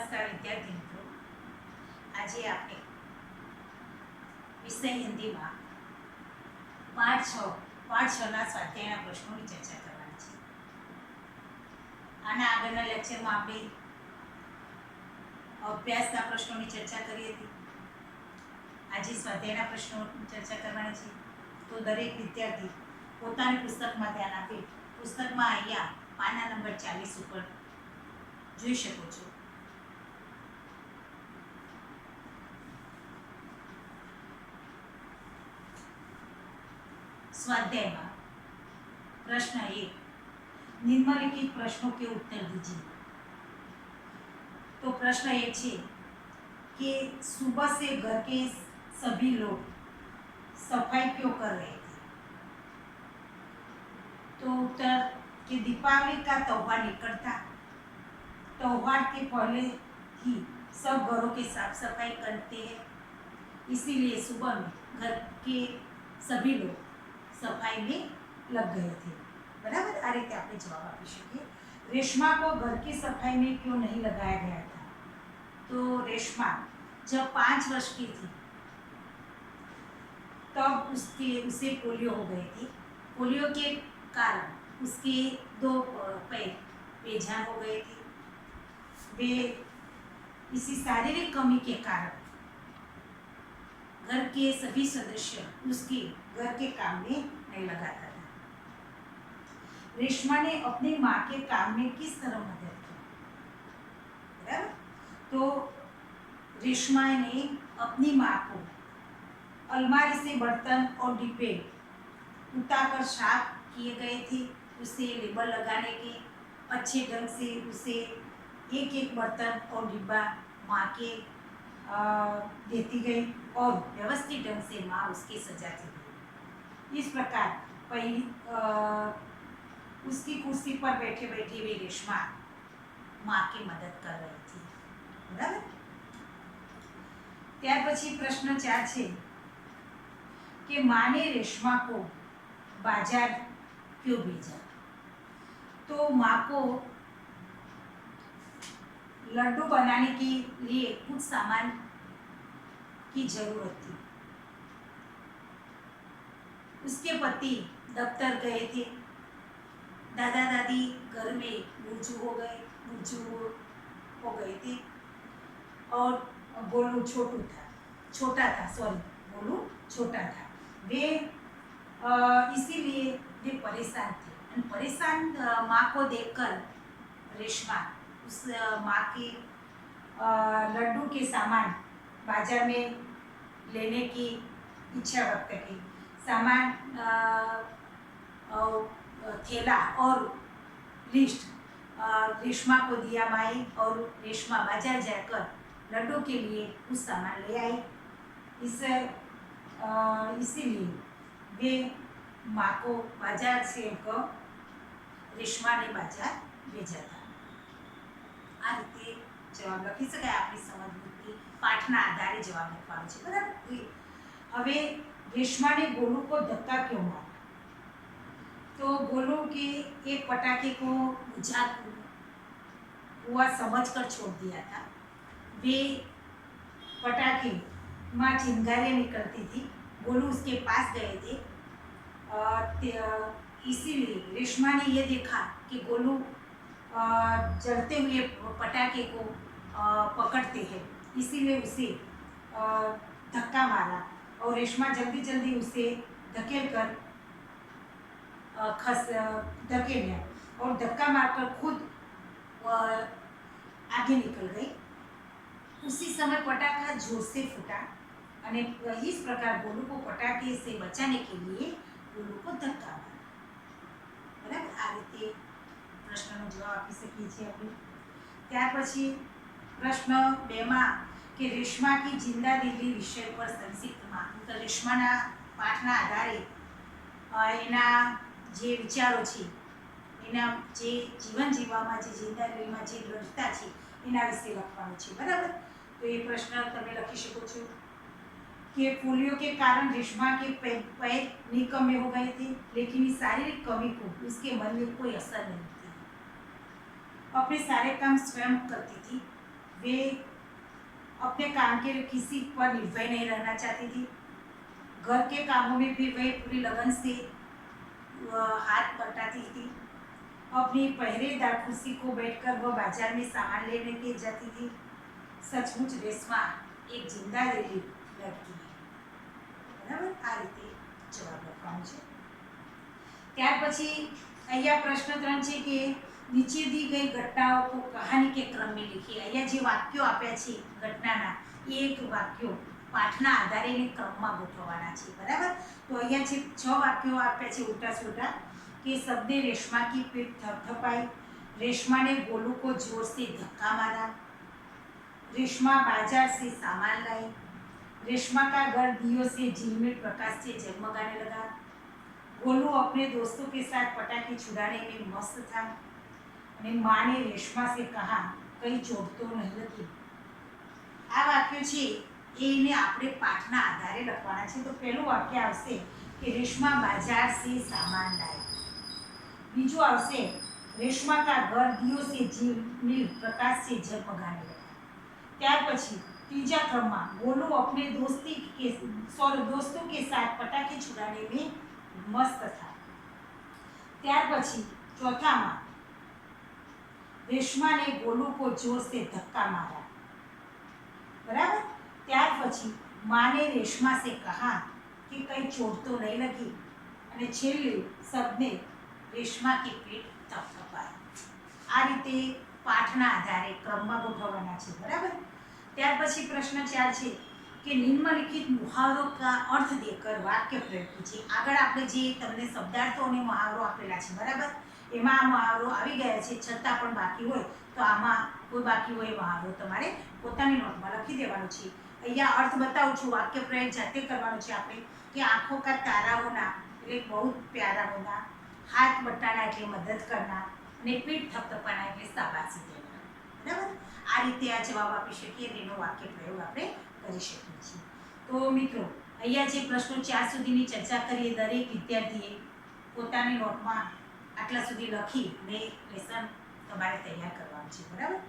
नमस्कार विद्यार्थी मित्रों, आज आपने विषय हिंदी में पाठ 6 ना स्वाध्यायના પ્રશ્નોની ચર્ચા કરવાની છે। આના આગળના લેક્ચરમાં આપણે અભ્યાસના પ્રશ્નોની ચર્ચા કરી હતી। આજે સ્વાધ્યાયના પ્રશ્નોની ચર્ચા કરવાની છે। તો દરેક વિદ્યાર્થી પોતાની પુસ્તકમાં ધ્યાન આપે। પુસ્તકમાં અહીંયા પાના નંબર 40 ઉપર જોઈ શકો છો। स्वाध्याय में प्रश्न 1, निम्नलिखित प्रश्नों के उत्तर दीजिए। तो प्रश्न 1 है कि सुबह से घर के सभी लोग सफाई क्यों कर रहे थे? तो उत्तर कि दीपावली का त्यौहार निकट था। त्यौहार के पहले ही सब घरों की साफ सफाई करते हैं, इसीलिए सुबह में घर के सभी लोग सफाई में लग गए थे। बराबर, आ रीते आपने जवाब आपी शकीए। रेशमा को घर की सफाई में क्यों नहीं लगाया गया था? तो रेशमा जब 5 वर्ष की थी तब उसे पोलियो हो गई थी। पोलियो के कारण उसके 2 पैर बेजान हो गए थे। वे इसी शारीरिक कमी के कारण घर के सभी सदस्य उसके घर के काम में नहीं लगाता था। रेशमा ने अपनी माँ के काम में किस तरह मदद की? बराबर, तो रेशमा ने अपनी माँ को अलमारी से बर्तन और डिब्बे उतारकर साफ किए गए थे। उसे लेबल लगाने के अच्छे ढंग से उसे एक एक बर्तन और डिब्बा माँ के देती गई और व्यवस्थित ढंग से माँ उसकी सजाती गई। इस प्रकार उसकी कुर्सी पर बैठे बैठे वे रेशमा माँ की मदद कर रही थी। बराबर, त्यार पछी प्रश्न 4 है कि माँ ने रेशमा को बाजार क्यों भेजा? तो माँ को लड्डू बनाने के लिए कुछ सामान की जरूरत थी। उसके पति दफ्तर गए थे। दादा दादी घर में बुझू हो गए थे और गोलू छोटा था। वे इसीलिए वे परेशान थे। परेशान माँ को देखकर रेशमा उस माँ के लड्डू के सामान बाजार में लेने की इच्छा व्यक्त की। सामान थैला और लिस्ट रेशमा को दिया माई और रेशमा बाजार जाकर लड्डू के लिए कुछ सामान ले आई। इसीलिए वे माँ को बाजार से रेशमा ने बाजार भेजा था। आ रीते जवाब लखी शकाय। आपणी समझ बुद्धि पाठना आधारे जवाब लखवानो छे। बराबर, हवे रेशमा ने गोलू को धक्का क्यों मारा? तो गोलू के एक पटाखे को बुझा हुआ समझकर छोड़ दिया था। वे पटाखे माँ चिंगारियाँ निकलती थी। गोलू उसके पास गए थे। इसीलिए रेशमा ने यह देखा कि गोलू जलते हुए पटाखे को पकड़ते हैं, इसीलिए उसे धक्का मारा और रेशमा जल्दी जल्दी उसे धकेल दिया और धक्का मारकर खुद आगे निकल गई। उसी समय पटाखा जोर से फूटा और इस प्रकार गोलू को पटाखे से बचाने के लिए गोलू को धक्का मारा। बराबर, आ रीते प्रश्ननो जवाब आपी सकीए छीए आपणे। त्यार पछी प्रश्न 2 में कि रेशमा की जिंदा दिली विषय पर संक्षिप्त में तो रेशमाना पाठना आधारे एना जे विचारो छे, एना जे जीवन जीववामां जे जिंदा दिलीमां जे दृढ़ता छे एना विषे लखवानुं छे। बराबर, तो ये प्रश्न तमे लखी शको छो कि पोलियो के कारण रेशमा के पैर निकम्मे हो गए थे, लेकिन इस शारीरिक कमी को उसके मन में कोई असर नहीं थी। अपने सारे काम स्वयं करती थी। वे अपने काम के लिए किसी पर निर्भर नहीं रहना चाहती थी। घर के कामों में भी वह पूरी लगन से हाथ बटाती थी। अपनी पहरेदार कुर्सी को बैठकर वह बाजार में सामान लेने के जाती थी। सचमुच रेशमा एक जिंदा दिली लड़की है। બરાબર, આ રીતે જવાબ લખવાનો છે। ત્યાર પછી અહીંયા પ્રશ્ન 3 છે કે નીચે दी गई घटनाओं को कहानी के क्रम में लिखिए। અહીંયા જે વાક્યો આપ્યા છે ઘટનાના એ એક વાક્યો પાઠના આધારે એને ક્રમમાં ગોઠવવાના છે। બરાબર, તો અહીંયા જે 6 વાક્યો આપ્યા છે ઉલટા સુલટા कि सबने रेशमा की पीठ थपथपाई, रेशमा ने गोलू को जोर से धक्का मारा, रेशमा बाजार से सामान लाई, रेशमा का घर दियो से झिलमिल प्रकाश से जगमगाने लगा, गोलू अपने दोस्तों के साथ पटाखे छुड़ाने में मस्त था, माँ ने रेशमा से कहा कहीं चोट तो नहीं लगी। आ वाक्य છે એને આપણે પાઠના આધારે લખવાના છે। તો પહેલું વાક્ય આવશે કે રેશમા बाजार से सामान लाई। बीजू आवशे रेशमा का घर दियो से झिलमिल प्रकाश से जगमगाने लगा। त्यार पछी तीजा क्रम में गोलू अपने दोस्तों के साथ पटाखे छुड़ाने में मस्त था। त्यार पछी चौथा में रेशमा ने गोलू को जोर से धक्का मारा। बराबर, त्यार पछी माँ ने रेशमा से कहा कि कहीं चोट तो नहीं लगी। અને છેલ્લે सबने रेशमा की पीठ थपथपाई। आ रीते पाठना आधारे क्रमમાં ગોઠવવાના છે। बराबर, ત્યાર પછી પ્રશ્ન 4 છે કે નિમ્નલિખિત મુહાવરો का अर्थ देकर वाक्य प्रयोग कीजिए। આગળ આપણે જે તમને શબ્દાર્થો અને મુહાવરો આપેલા છે બરાબર, એમાં આ મુહાવરો આવી ગયા છે, છતાં પણ બાકી હોય તો આમાં કોઈ બાકી હોય મુહાવરો તમારે પોતાની નોટમાં લખી દેવાનો છે। અહીંયા अर्थ बताऊं છું, वाक्य प्रयोग જાતે કરવાનો છે આપણે કે आंखों का तारा होना એટલે बहुत प्यारा होना, हाथ बटाना એટલે मदद करना અને पीठ थपथपाना એટલે શાબાશી દેવા। બરાબર, આ રીતે આ જવાબ આપી શકીએ, તેનો વાક્ય પ્રયોગ આપણે કરી શકીએ છીએ। તો મિત્રો અહીંયા જે પ્રશ્નો 4 સુધીની ચર્ચા કરીએ દરેક વિદ્યાર્થીએ પોતાની નોટમાં આટલા સુધી લખી અને લેસન તમારે તૈયાર કરવાનું છે। બરાબર।